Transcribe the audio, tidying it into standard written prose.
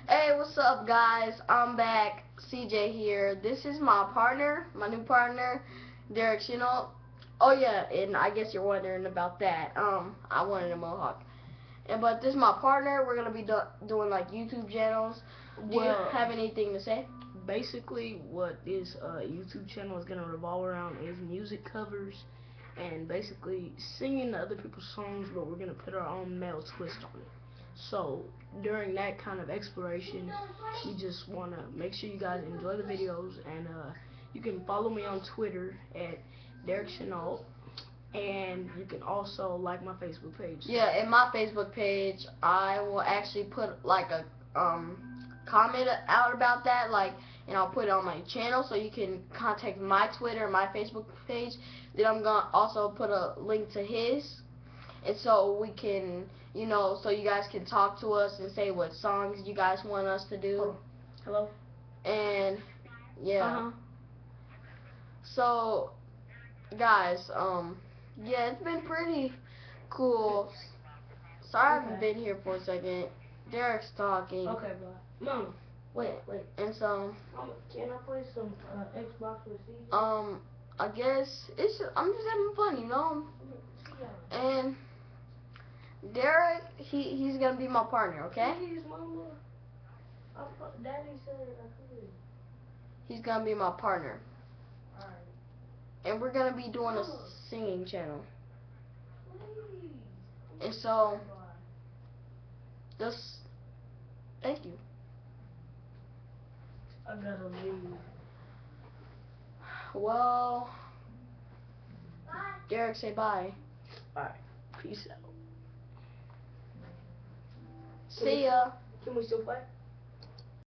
Hey, what's up, guys? I'm back. CJ here. This is my partner, my new partner, Derek Chenault. Oh yeah, and I guess you're wondering about that. I wanted a mohawk, but this is my partner. We're gonna be doing like YouTube channels. Do you have anything to say? Basically, what this YouTube channel is gonna revolve around is music covers and basically singing the other people's songs, but we're gonna put our own male twist on it. So during that kind of exploration, we just wanna make sure you guys enjoy the videos, and you can follow me on Twitter at Derek Chenault, and you can also like my Facebook page. Yeah, in my Facebook page, I will actually put like a comment out about that, like, and I'll put it on my channel so you can contact my Twitter, my Facebook page. Then I'm gonna also put a link to his, and so we can, so you guys can talk to us and say what songs you guys want us to do. Hello. And yeah. So guys, yeah, it's been pretty cool. Sorry I haven't been here for a second. Derek's talking. Okay, bye. Mama, wait. And so, Mama, can I play some Xbox with CJ? I guess I'm just having fun, And Derek, he's gonna be my partner, okay? Please, Mama. Daddy said I could. He's gonna be my partner. Alright. And we're gonna be doing a singing channel. Please. And so, just thank you. I gotta leave. Well, Derek, say bye. Alright. Peace out. See ya. Can we still play?